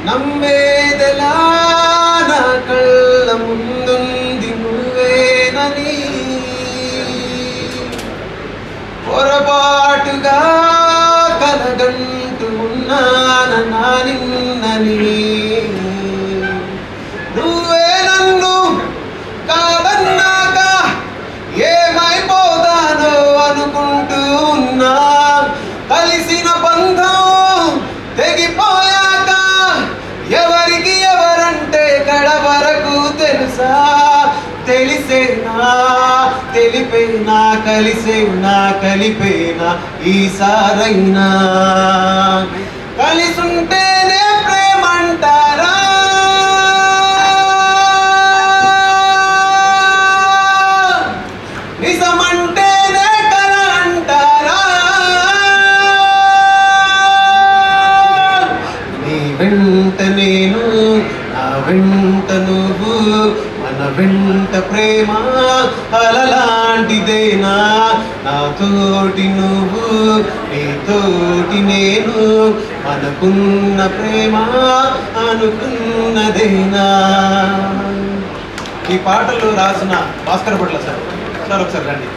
నమ్మేదెలా నా కళ్ళ ముందుంది నువ్వేనని పొరపాటుగా కలగంటూ ఉన్నానా నిన్నని నువ్వే నన్ను కాదన్నాక ఏమైపోతానో అనుకుంటూ ఉన్నా కలిసిన బంధం తెగిపోయాక ఎవరికి ఎవరంటే కడ వరకు తెలుసా తెలిసేనా తెలిపేనా కలిసేనా కలిపేనా ఈసారైనా కలిసుంటేనే ప్రేమంటారా నిజమంటేనే కల అంటారా నీ వెంట నేను నా వెంట నువ్వు మన వెంట ప్రేమ అలలాంటిదేనా నాతోటి నువ్వు నీతోటి నేను మనకున్న ప్రేమ అనుకున్నదేనా. ఈ పాటలు రాసిన భాస్కర్ భట్ల సార్ ఒకసారి రండి.